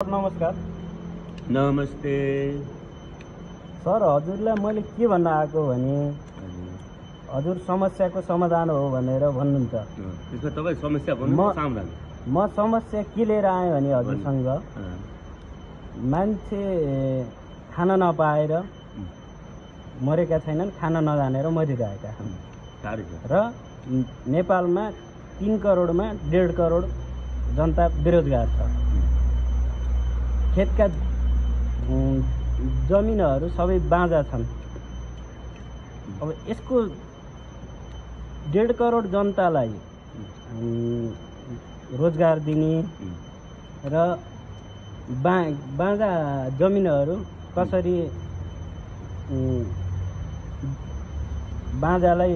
नमस्कार नमस्ते सर, हजुरलाई मैले के भन्न आएको भने हजुर समस्याको समाधान हो भनेर भन्नुहुन्छ। त्यसको तपाईँ समस्या भन्नु समाधान। म समस्या के लिएर आएँ भने हजुरसँग मान्छे खान नपाएर मरेका छैनन्, खान नजानेर मरिरहेका छन् र नेपालमा 3 करोडमा 1.5 करोड जनता बेरोजगार छ। खेतका जमिनहरू सबै बाँझा छन्। अब यसको 1.5 करोड जनतालाई रोजगार दिने र बाँझा जमिनहरू कसरी बाँझालाई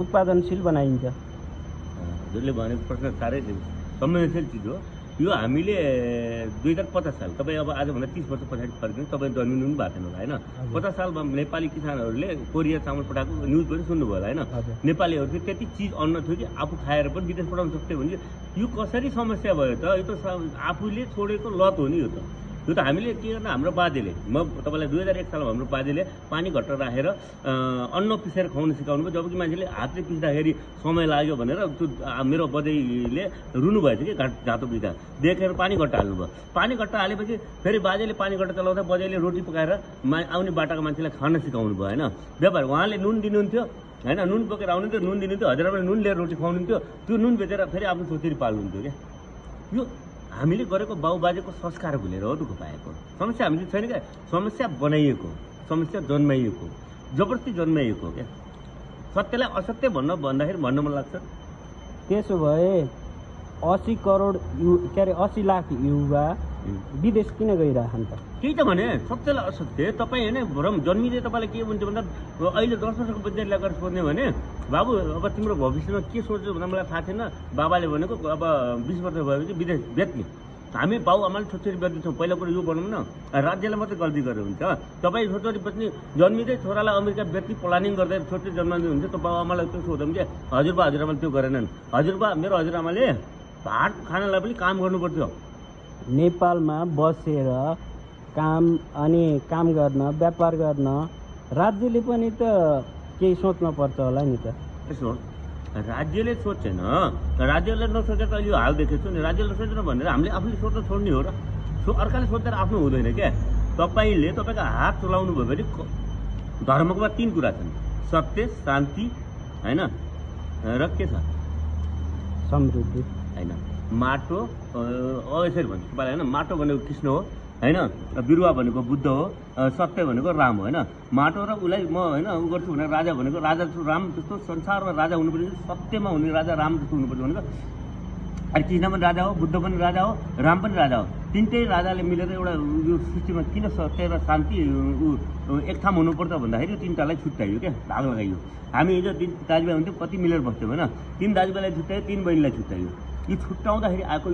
उत्पादनशील बनाइन्छ। हजुरले भनेको प्रश्न साह्रै संवेदनशील चिज हो यो। हामीले 2050 साल, तपाईँ अब आजभन्दा 30 वर्ष पछाडि फर्किनु, तपाईँ जन्मिनु पनि भएको थिएन होला होइन। 50 सालमा नेपाली किसानहरूले कोरिया चामल पठाएको न्युज पनि सुन्नुभयो होला होइन। नेपालीहरू चाहिँ त्यति चिज अन्न थियो कि आफू खाएर पनि विदेश पठाउन सक्थ्यो भने यो कसरी समस्या भयो त? यो त आफूले छोडेको लत हो नि। यो त हामीले के गर्न, हाम्रो बाजेले, म तपाईँलाई 2001 सालमा हाम्रो बाजेले पानी घट्ट राखेर अन्न पिसेर खुवाउन सिकाउनु भयो। जबकि मान्छेले हातले पिस्दाखेरि समय लाग्यो भनेर त्यो मेरो बजैले रुनु भएको थियो कि घाँटो पिस्दा देखेर पानी घट्ट हाल्नुभयो। पानी घट्ट हालेपछि फेरि बाजेले पानी घट्ट चलाउँदा बजैले रोटी पकाएर आउने बाटाको मान्छेलाई खान सिकाउनु भयो होइन। व्यापार उहाँले नुन दिनुहुन्थ्यो होइन, नुन बोकेर आउनुहुन्थ्यो, नुन दिनुहुन्थ्यो, हजुरआमाले नुन लिएर रोटी खुवाउनुहुन्थ्यो। त्यो नुन बेचेर फेरि आफ्नो छोरी पाल्नुहुन्थ्यो क्या। यो हामीले गरेको बाबुबाजेको संस्कार भुलेर हो दुःख पाएको। समस्या हामीले छैन क्या, समस्या बनाइएको, समस्या जन्माइएको, जबरजस्ती जन्माइएको क्या। सत्यलाई असत्य भन्दाखेरि भन्न मन लाग्छ। त्यसो भए 80 करोड के अरे 80 लाख युवा विदेश किन गइरहन् त? त्यही त भने सत्यलाई असत्य। तपाईँ होइन भ्रम जन्मिँदै तपाईँलाई के भन्छ भन्दा अहिले 10 वर्षको विद्यार्थीलाई गएर सोध्ने भने बाबु अब तिम्रो भविष्यमा के सोच्यो भन्दा मलाई थाहा छैन। बाबाले भनेको अब 20 वर्ष भएपछि विदेश बेच्ने। हामी बाउ आमाले छोरी बेच्दैछौँ। पहिला कुरो यो भनौँ न, राज्यलाई मात्रै गल्ती गरेर हुन्छ। तपाईँ छोरी बेच्ने जन्मिँदै छोरालाई अमेरिका बेच्ने प्लानिङ गर्दै छोरी जन्माउँदै हुन्छ। त बाउ आमालाई त्यो सोध्यो भने हजुरबा हजुरआमाले त्यो गरेनन्। हजुरबा मेरो हजुरआमाले भात खानालाई पनि काम गर्नुपर्थ्यो। नेपालमा बसेर काम गर्न, व्यापार गर्न राज्यले पनि त केही सोच्न पर्छ होला नि त। यसो राज्यले सोचेन, राज्यले नसोचेर त अहिले हाल देखेको छु नि। राज्यले सोचेन भनेर हामीले आफूले सोच्न छोड्ने हो र अर्काले सोचेर आफ्नो हुँदैन क्या। तपाईँले तपाईँको हात चलाउनु भयो भने धर्मकोमा 3 कुरा छन्, सत्य, शान्ति होइन र के छ समृद्धि होइन। माटो यसरी भन्छु तपाईँलाई होइन, माटो भनेको कृष्ण हो होइन, बिरुवा भनेको बुद्ध हो, सत्य भनेको राम हो होइन। माटो र उसलाई म होइन उ गर्छु भनेर राजा भनेको राजा राम जस्तो संसारमा राजा हुनुपर्छ, सत्यमा हुने राजा राम जस्तो हुनुपर्छ भनेको। अनि कृष्ण पनि राजा हो, बुद्ध पनि राजा हो, राम पनि राजा हो। तिनटै राजाले मिलेर एउटा यो सृष्टिमा किन सत्य र शान्ति एक ठाउँ हुनुपर्छ भन्दाखेरि यो तिनटालाई छुट्याइयो क्या, भाग लगाइयो। हामी हिजो 3 दाजुभाइ हुन्थ्यो, कति मिलेर बस्थ्यौँ होइन। 3 दाजुभाइलाई छुट्यायो, 3 बहिनीलाई छुट्याइयो। यो छुट्याउँदाखेरि आएको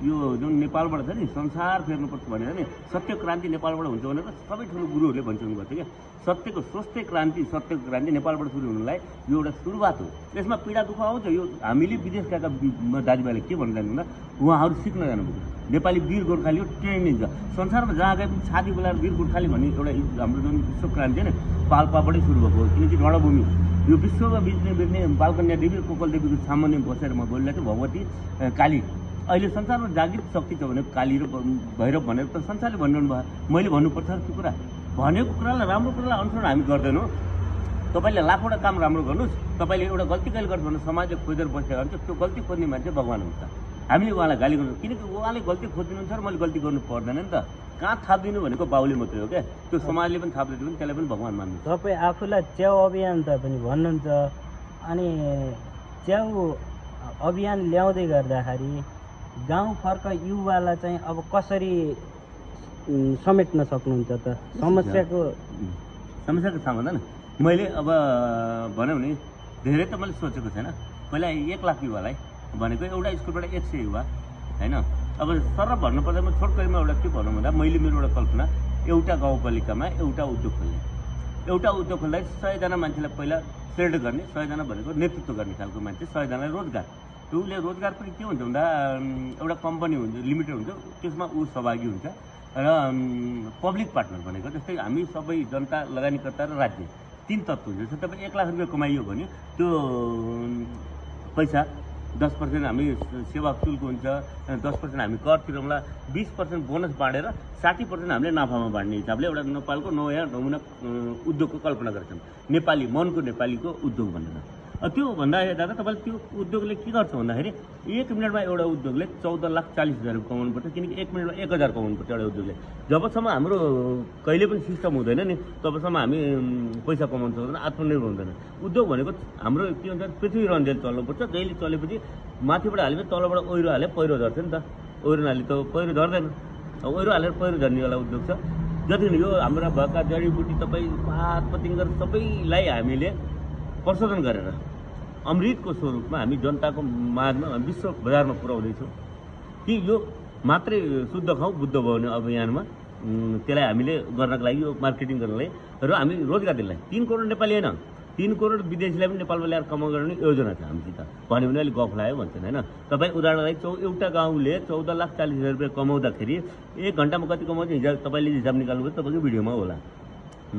यो जुन नेपालबाट छ नि संसार फेर्नुपर्छ भनेर नि सत्य क्रान्ति नेपालबाट हुन्छ भनेर सबै ठुलो गुरुहरूले भन्छन् गर्थ्यो क्या। सत्यको स्वस्थ क्रान्ति, सत्यको क्रान्ति नेपालबाट सुरु हुनुलाई यो एउटा सुरुवात हो। यसमा पीडा दुःख आउँछ। यो हामीले विदेश गएका दाजुभाइले के भन्नु जानु भन्दा उहाँहरू सिक्न जानुभयो। नेपाली वीर गोर्खाली हो, ट्रेनिङ छ। संसारमा जहाँ गए पनि छाती बोलाएर वीर गोर्खाली भन्ने एउटा हाम्रो जुन विश्व क्रान्ति होइन पाल्पाबाटै सुरु भएको हो। किनकि रणभूमि हो यो। विश्वमा बेच्ने बालकन्या देवी, कोकल देवीको सामान्य बसेर म बोलिरहेको छु। भगवती काली अहिले संसारमा जागृत शक्ति छ भने काली र भैरव भनेर त संसारले भनिरहनु भयो। मैले भन्नुपर्छ त्यो कुरा, भनेको कुरालाई राम्रो कुरालाई अनुसरण हामी गर्दैनौँ। तपाईँले लाखवटा काम राम्रो गर्नुहोस्, तपाईँले एउटा गल्ती कहिले गर्नु भने समाजले खोजेर बसेर हुन्छ। त्यो गल्ती खोज्ने मान्छे भगवान् हुन्छ। हामीले उहाँलाई गाली गर्नु, किनकि उहाँले गल्ती खोजिदिनुहुन्छ र मैले गल्ती गर्नु पर्दैन नि त। कहाँ थापिदिनु भनेको बाउले मात्रै हो क्या। त्यो समाजले पनि थाप्दैछ भने त्यसलाई पनि भगवान् मान्नु। तपाईँ आफूलाई च्याउ अभियान त पनि भन्नुहुन्छ, अनि च्याउ अभियान ल्याउँदै गर्दाखेरि गाउँ फर्क युवालाई चाहिँ अब कसरी समेट्न सक्नुहुन्छ त? समस्याको समाधान मैले अब भनौँ नि धेरै त मैले सोचेको छैन। पहिला 1 लाख युवालाई भनेको एउटा स्कुलबाट 100 युवा होइन। अब सर भन्नुपर्दा म छोटकरीमा एउटा के भनौँ भन्दा मैले मेरो एउटा कल्पना, एउटा गाउँपालिकामा एउटा उद्योग खोल्ने। एउटा उद्योग खोल्दा 100 जना मान्छेलाई पहिला ट्रेड गर्ने, 100 जना भनेको नेतृत्व गर्ने खालको मान्छे, 100 जनालाई रोजगार। उसले रोजगार पनि के हुन्छ भन्दा एउटा कम्पनी हुन्छ लिमिटेड हुन्छ त्यसमा ऊ सहभागी हुन्छ र पब्लिक पार्टनर भनेको जस्तै हामी सबै जनता लगानीकर्ता र राज्य 3 तत्त्व हुन्छ। जस्तै तपाईँ 1 लाख रुपियाँ कमाइयो भने त्यो पैसा 10% हामी सेवा शुल्क हुन्छ, 10% हामी कर तिरौँला, 20% बोनस बाँडेर 60% हामीले नाफामा बाँड्ने हिसाबले एउटा नेपालको नयाँ नमुना उद्योगको कल्पना गर्छौँ। नेपाली मनको नेपालीको उद्योग भनेर त्यो भन्दा दादा तपाईँले त्यो उद्योगले के गर्छ भन्दाखेरि 1 मिनटमा एउटा उद्योगले 14,40,000 रुपियाँ कमाउनुपर्छ, किनकि 1 मिनटमा 1,000 कमाउनुपर्छ एउटा उद्योगले। जबसम्म हाम्रो कहिले पनि सिस्टम हुँदैन नि तबसम्म हामी पैसा कमाउन सक्दैन, आत्मनिर्भर हुँदैन। उद्योग भनेको हाम्रो के हुन्छ पृथ्वी रन्जेल चल्नुपर्छ, जहिले चलेपछि माथिबाट हालेपछि तलबाट ओहिरो हाले पहिरो झर्छ नि त, ओहिरो नाले त पहिरो झर्दैन, ओहिरो हालेर पहिरो झर्नेवाला उद्योग छ। जति यो हाम्रा भएका जडीबुटी तपाईँ पात पतिङ्गर सबैलाई हामीले प्रशोधन गरेर अमृतको स्वरूपमा हामी जनताको माझमा विश्व बजारमा पुर्याउँदैछौँ कि यो मात्रै शुद्ध खाउँ बुद्ध बनाउने अभियानमा त्यसलाई हामीले गर्नको लागि यो मार्केटिङ गर्नलाई र हामी रोजगार दिनलाई 3 करोड नेपाली होइन 3 करोड विदेशीलाई पनि नेपालमा ल्याएर कमाउ गर्ने योजना छ हामीसित भन्यो भने अलिक गफ लाग्यो भन्छन् होइन। तपाईँ उदाहरणलाई एउटा गाउँले 14,40,000 रुपियाँ कमाउँदाखेरि 1 घन्टामा कति कमाउँछ हिसाब तपाईँले हिसाब निकाल्नुभयो तपाईँको भिडियोमा होला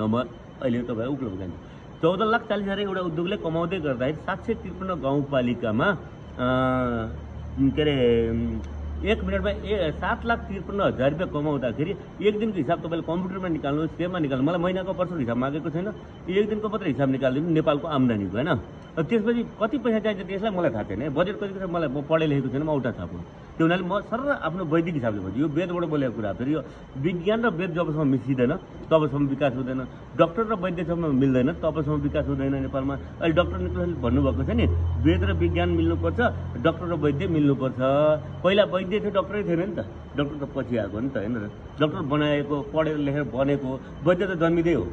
नम्बर अहिले तपाईँ उपलब्ध हुन्छ। 14,40,000 एउटा उद्योगले कमाउँदै गर्दाखेरि 753 गाउँपालिकामा के अरे 1 मिनटमा 7,53,000 रुपियाँ कमाउँदाखेरि 1 दिनको हिसाब तपाईँले कम्प्युटरमा निकाल्नु सेममा निकाल्नु। मलाई महिनाको वर्षको हिसाब मागेको छैन, 1 दिनको मात्रै हिसाब निकालिदिनु नेपालको आम्दानीको होइन। त्यसपछि कति पैसा चाहिन्छ त्यसलाई मलाई थाहा छैन, बजेट कति छ मलाई, म पढे लेखेको छैन, म औटा छाप्नु। त्यो हुनाले म सर आफ्नो वैदिक हिसाबले भन्छु यो वेदबाट बोलेको कुरा। फेरि यो विज्ञान र वेद जबसम्म मिसिँदैन तबसम्म विकास हुँदैन, डक्टर र वैद्यसम्म मिल्दैन तबसम्म विकास हुँदैन नेपालमा। अहिले डक्टर निकोलसले भन्नुभएको छ नि वेद र विज्ञान मिल्नुपर्छ, डक्टर र वैद्य मिल्नुपर्छ। पहिला वैद्य थियो डक्टरै थिएन नि त, डक्टर त पछि आएको नि त होइन र। डक्टर बनाएको पढेर लेखेर बनेको, वैद्य त जन्मिँदै हो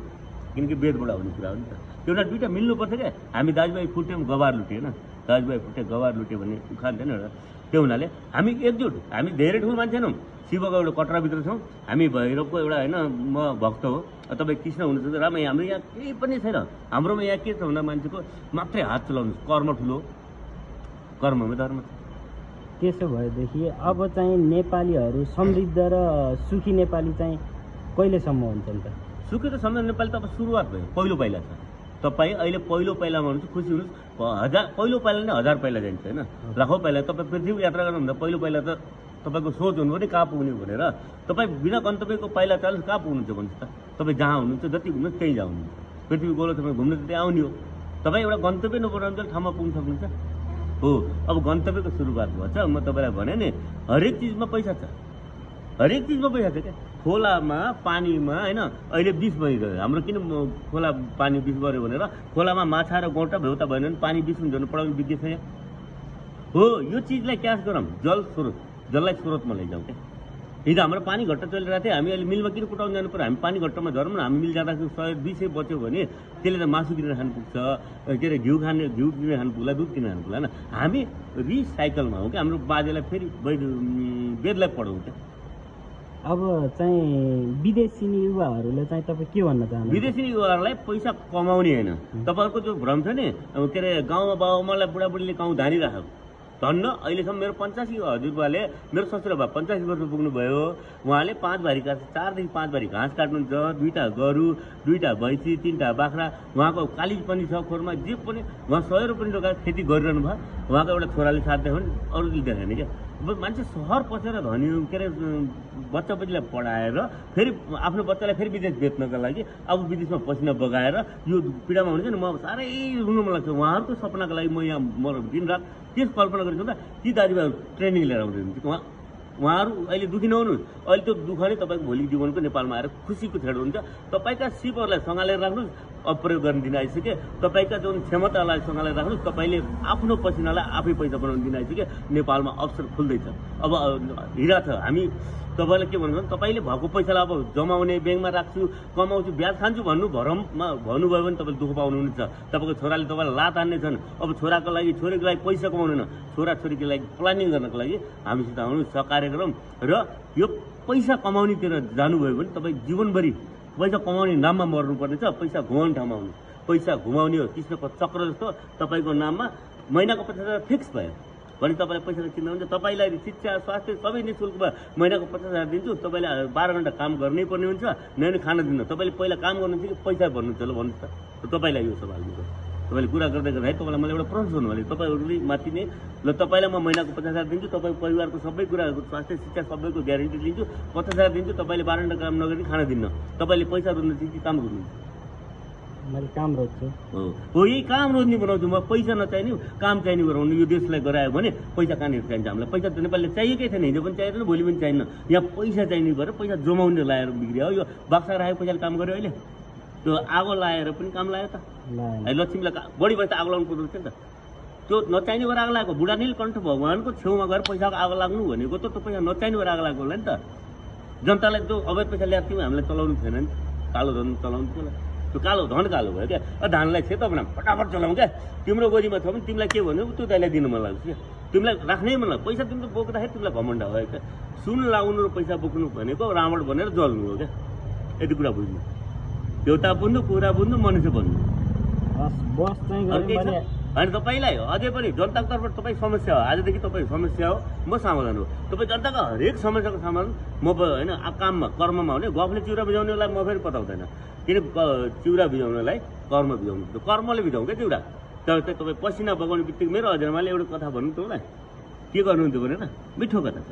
किनकि वेदबाट आउने कुरा हो नि त। त्यो एउटा दुइटा मिल्नुपर्छ क्या। हामी दाजुभाइ फुट्यौँ गवार लुट्यो होइन, दाजुभाइ फुटे गवार लुट्यो भन्ने उखान थिएन एउटा। त्यो हुनाले हामी एकजुट, हामी धेरै ठुलो मान्छे छैनौँ, शिवको एउटा कटराभित्र छौँ, हामी भैरवको एउटा होइन म भक्त हो, तपाईँ कृष्ण हुनुहुन्छ राम। हाम्रो यहाँ केही पनि छैन, हाम्रोमा यहाँ के छ भन्दा मान्छेको मात्रै हात चलाउनु, कर्म ठुलो, कर्ममै धर्म छ। त्यसो भएदेखि अब चाहिँ नेपालीहरू समृद्ध र सुखी नेपाली चाहिँ कहिलेसम्म हुन्छन् त? सुखी त समृद्ध नेपाली त अब सुरुवात भयो, पहिलो पाइला छ। तपाईँ अहिले पहिलो पाइलामा हुनुहुन्छ, खुसी हुनुहोस्। पहिलो पाइला नै 1000 पाइला जान्छ होइन, लाखौँ पाइला। तपाईँ पृथ्वी यात्रा गर्नुभन्दा पहिलो पाइला त तपाईँको सोच हुनु पनि कहाँ पुग्ने भनेर। तपाईँ बिना गन्तव्यको पाइला चाल्नु कहाँ पुग्नुहुन्छ भन्नुहोस् त? तपाईँ जहाँ हुनुहुन्छ जति हुनुहुन्छ त्यहीँ जानुहुन्छ। पृथ्वी गोलो तपाईँ घुम्नु त त्यहाँ आउने हो। तपाईँ एउटा गन्तव्य नपुऱ्याउनु ठाउँमा पुग्न सक्नुहुन्छ हो। अब गन्तव्यको सुरुवात भएछ, म तपाईँलाई भने नि हरेक चिजमा पैसा छ, हरेक चिजमा पैसा छ क्या। खोलामा पानीमा होइन अहिले 20 भइगयो हाम्रो, किन खोला पानी 20 गऱ्यो भनेर खोलामा माछा र गौटा भ्यौता भएन भने पानी 20 हुन्छ भने पढाउने विज्ञ छैन हो। यो चिजलाई क्यास गरौँ, जल स्रोत, जललाई स्रोतमा लैजाउँ क्या। हिजो हाम्रो पानी घट्टा चलिरहेको थियो, हामी अहिले मिलमा किन कुटाउनु जानु पऱ्यो? हामी पानी घट्टामा झरौँ न। हामी मिल जाँदाखेरि 100-200 बच्यो भने त्यसले त मासु किनेर खानु पुग्छ, के अरे घिउ किनेर खानु पुग्ला, दुध किनेर खानु पुग्ला होइन। हामी रिसाइकलमा हो क्या। हाम्रो बाजेलाई फेरि वेदलाई पढाउँ क्या। अब चाहिँ विदेशी युवाहरूलाई चाहिँ तपाईँ के भन्न चाहनुहुन्छ? विदेशी युवाहरूलाई पैसा कमाउने होइन, तपाईँहरूको जो भ्रम छ नि के अरे गाउँमा बाबुआमालाई बुढाबुढीले गाउँ धानिराखेको धन्न। अहिलेसम्म मेरो 85 हजुरबाले, मेरो ससुराबा 85 वर्ष पुग्नुभयो, उहाँले 5 भारी काट्छ, 4 देखि 5 भारी घाँस काट्नुहुन्छ, 2टा गरु, 2टा भैँसी, 3टा बाख्रा, उहाँको कालिज पनि छ खोरमा, जे पनि उहाँ 100 रुपियाँ लगाएर खेती गरिरहनु भयो। उहाँको एउटा छोराले साथ देखायो भने अरूले देखाएन क्या। मान्छे सहर पसेर धनी के अरे बच्चा बच्चीलाई पढाएर फेरि आफ्नो बच्चालाई फेरि विदेश बेच्नका लागि अब विदेशमा पसिना बगाएर यो पीडामा हुन्छ नि। म साह्रै रुनु मन लाग्छ उहाँहरूको सपनाको लागि। म यहाँ म दिनरात त्यस कल्पना गरेको छु त। ती दाजुभाइहरू ट्रेनिङ लिएर आउँदै उहाँहरू अहिले दुःखी नहुनुहोस्। अहिले त्यो दुःख नै तपाईँको भोलि जीवनको नेपालमा आएर खुसीको छेड हुन्छ। तपाईँका सिपहरूलाई सँगालेर राख्नुहोस्, अप्रयोग गर्न दिन आइसके। तपाईँका जुन क्षमतालाई सँगालेर राख्नुहोस्, तपाईँले आफ्नो पसिनालाई आफै पैसा बनाउनु दिन आइसके। नेपालमा अवसर खुल्दैछ, अब हिरा छ। हामी तपाईँलाई के भन्नु, तपाईँले भएको पैसालाई अब जमाउने, ब्याङ्कमा राख्छु, कमाउँछु, ब्याज खान्छु भन्नु भरममा भन्नुभयो भने तपाईँले दुःख पाउनुहुनेछ। तपाईँको छोराले तपाईँलाई लात हान्ने छन्। अब छोराको लागि, छोरीको लागि पैसा कमाउदैन, छोराछोरीको लागि प्लानिङ गर्नको लागि हामीसित आउनु, सहकार्य गरौँ। र यो पैसा कमाउनेतिर जानुभयो भने तपाईँ जीवनभरि पैसा कमाउने नाममा मर्नुपर्ने छ। पैसा घुमाउने ठाउँमा आउनु, पैसा घुमाउने हो कृष्णको चक्र जस्तो। तपाईँको नाममा महिनाको 50,000 फिक्स भयो, भने तपाईँलाई पैसाको चिन्ता हुन्छ। तपाईँलाई शिक्षा स्वास्थ्य सबै नि शुल्कमा महिनाको 50,000 दिन्छु, तपाईँले 12 घन्टा काम गर्नै पर्ने हुन्छ, नयाँ खाना दिन्न। तपाईँले पहिला काम गर्नुहुन्छ कि पैसा भर्नुहुन्छ ल भन्नुहोस् त। तपाईँलाई यो सवाल दिन्छ। तपाईँले कुरा गर्दै गर्दाखेरि तपाईँलाई मैले एउटा प्रश्न सोध्नु भने तपाईँहरूले माथि नै ल तपाईँलाई म महिनाको 50,000 दिन्छु, तपाईँको परिवारको सबै कुराहरूको स्वास्थ्य शिक्षा सबैको ग्यारेन्टी दिन्छु, 50,000 दिन्छु, तपाईँले 12 घन्टा काम नगरी खाना दिन्न। तपाईँले पैसा रोज्नुहुन्छ कि काम गर्नुहुन्छ? मैले काम रोज्छु। हो यही काम रोज्ने बनाउँछु म। पैसा नचाहिने काम चाहिने गराउनु यो देशलाई गरायो भने पैसा कहाँनिर चाहिन्छ हामीलाई? पैसा त नेपालले चाहिएकै थिएन, हिजो पनि चाहिएन, भोलि पनि चाहिन्न। यहाँ पैसा चाहिने गरेर पैसा जमाउने लाएर बिग्रियो। यो बाक्सा राखेको पैसाले काम गर्यो अहिले? त्यो आगो लाएर पनि काम लाग्यो त। लक्ष्मीलाई बढी पैसा आगो लाउनु पर्दो रहेछ नि त। त्यो नचाहिने गरेर आगो लागेको बुढा नीलकण्ठ भगवानको छेउमा गएर पैसाको आगो लाग्नु भनेको त त्यो पैसा नचाहिने गरेर आगो लागेको होला नि त। जनतालाई त्यो अवैध पैसा ल्याएको थियौँ हामीलाई चलाउनु थिएन नि, कालो धन चलाउनु थियो। त्यो कालो धन कालो भयो क्या। धानलाई सेतो बनाऊ फटाफट चलाउँ क्या। तिम्रो गोजीमा छ भने तिमीलाई के भन्यो त्यो दाइलाई दिनु मन लाग्छ क्या। तिमीलाई राख्नै मन लाग्छ। पैसा तिमीले बोक्दाखेरि तिमीलाई घमण्ड भयो क्या। सुन लाउनु र पैसा बोक्नु भनेको रावण बनेर जल्नु हो क्या। यति कुरा बुझ्नु। देउता बुझ्नु, कुरा बुझ्नु, मनुष्य बन्नु। होइन तपाईँलाई अझै पनि जनताको तर्फबाट तपाईँ समस्या हो, आजदेखि तपाईँ समस्या हो, म समाधान हो। तपाईँ जनताको हरेक समस्याको समाधान म होइन काममा कर्ममा हुने। गफले चिउरा बिजाउनेलाई म फेरि पताउँदैन, किन चिउरा बिजाउनलाई कर्म बिजाउनु, कर्मले बिजाउँ क्या चिउरा। तर तपाईँ पसिना बगाउने बित्तिकै मेरो हजुरआमाले एउटा कथा भन्नु तपाईँलाई के गर्नुहुन्थ्यो भनेर, मिठो कथा छ।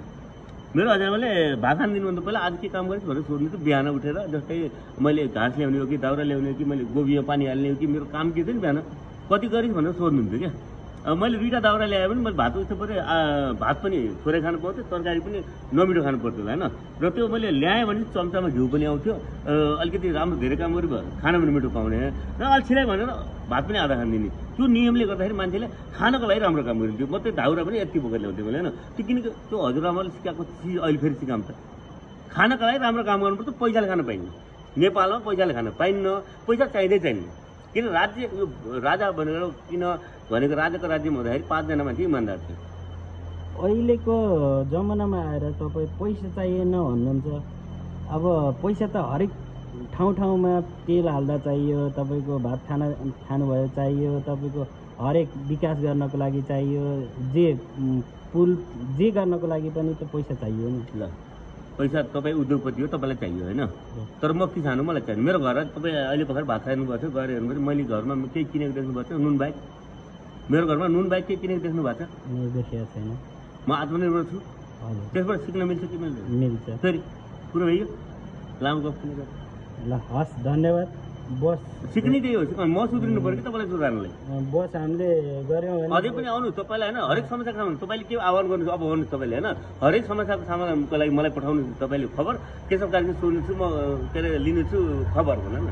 मेरो हजुरआमाले भात खानिदिनुभन्दा पहिला आज के काम गरेछ भनेर सोध्नु थियो। बिहान उठेर जस्तै मैले घाँस ल्याउने हो कि दाउरा ल्याउने हो कि मैले गोबीमा पानी हाल्ने हो कि मेरो काम के थियो नि बिहान कति गरिस् भनेर सोध्नुहुन्थ्यो क्या। अब मैले 2टा दाउरा ल्याएँ भने मैले भात उठ्नु पऱ्यो, भात पनि थोरै खानु पर्थ्यो, तरकारी पनि नमिठो खानु पर्थ्यो होइन। र त्यो मैले ल्याएँ भने चम्चामा घिउ पनि आउँथ्यो, अलिकति राम्रो धेरै काम गरी भयो, खाना पनि मिठो पाउने र अल्छिलाई भनेर भात पनि आधा खानिदिने। त्यो नियमले गर्दाखेरि मान्छेले खानको लागि राम्रो काम गरिन्थ्यो। म त्यो दाउरा पनि यति बोकेर ल्याउँथेँ मैले होइन। त्यो किनकि त्यो हजुरआमाले सिकाएको चिज अहिले फेरि सिकाउँ त। खानको लागि राम्रो काम गर्नुपर्छ, पैसाले खान पाइन्न। नेपालमा पैसाले खान पाइन्न, पैसा चाहिँदै चाहिन्न। किन राज्य यो राजा भनेर किन भनेको राजाको राज्यमा हुँदाखेरि 5 जना मान्छे इमान्दार थियो। अहिलेको जमानामा आएर तपाईँ पैसा चाहिएन भन्नुहुन्छ। अब पैसा त हरेक ठाउँमा तेल हाल्दा चाहियो, तपाईँको भात खानुभयो चाहियो, तपाईँको हरेक विकास गर्नको लागि चाहियो, जे पुल जे गर्नको लागि पनि त पैसा चाहियो नि। ल पैसा तपाईँ उद्योगपति हो, तपाईँलाई चाहियो होइन। तर म किसान हो, मलाई चाहियो। मेरो घर तपाईँ अहिले भर्खर भात खानुभएको छ, गएर हेर्नु मैले घरमा केही किनेको देख्नुभएको छ? नुन बाहेक मेरो घरमा नुन बाहेक केही किनेको देख्नु भएको छ? देखिएको छैन। म आत्मनिर्भर छु, त्यसबाट सिक्न मिल्छ कि मिल्दैन? मिल्छ। फेरि कुरो भयो लामो गफ किन? ल हस्, धन्यवाद। बस सिक्ने त्यही हो, म सुध्रिनु पऱ्यो कि तपाईँलाई सुधार्नलाई। बस हामीले गऱ्यौँ भने अझै पनि आउनु तपाईँलाई होइन। हरेक समस्याको समाधान तपाईँले के आह्वान गर्नु अब भन्नुहोस् तपाईँले होइन। हरेक समस्याको समाधानको लागि मलाई पठाउनु तपाईँले खबर। केशव कार्की सुन्छु म, के अरे लिनेछु खबर भन न।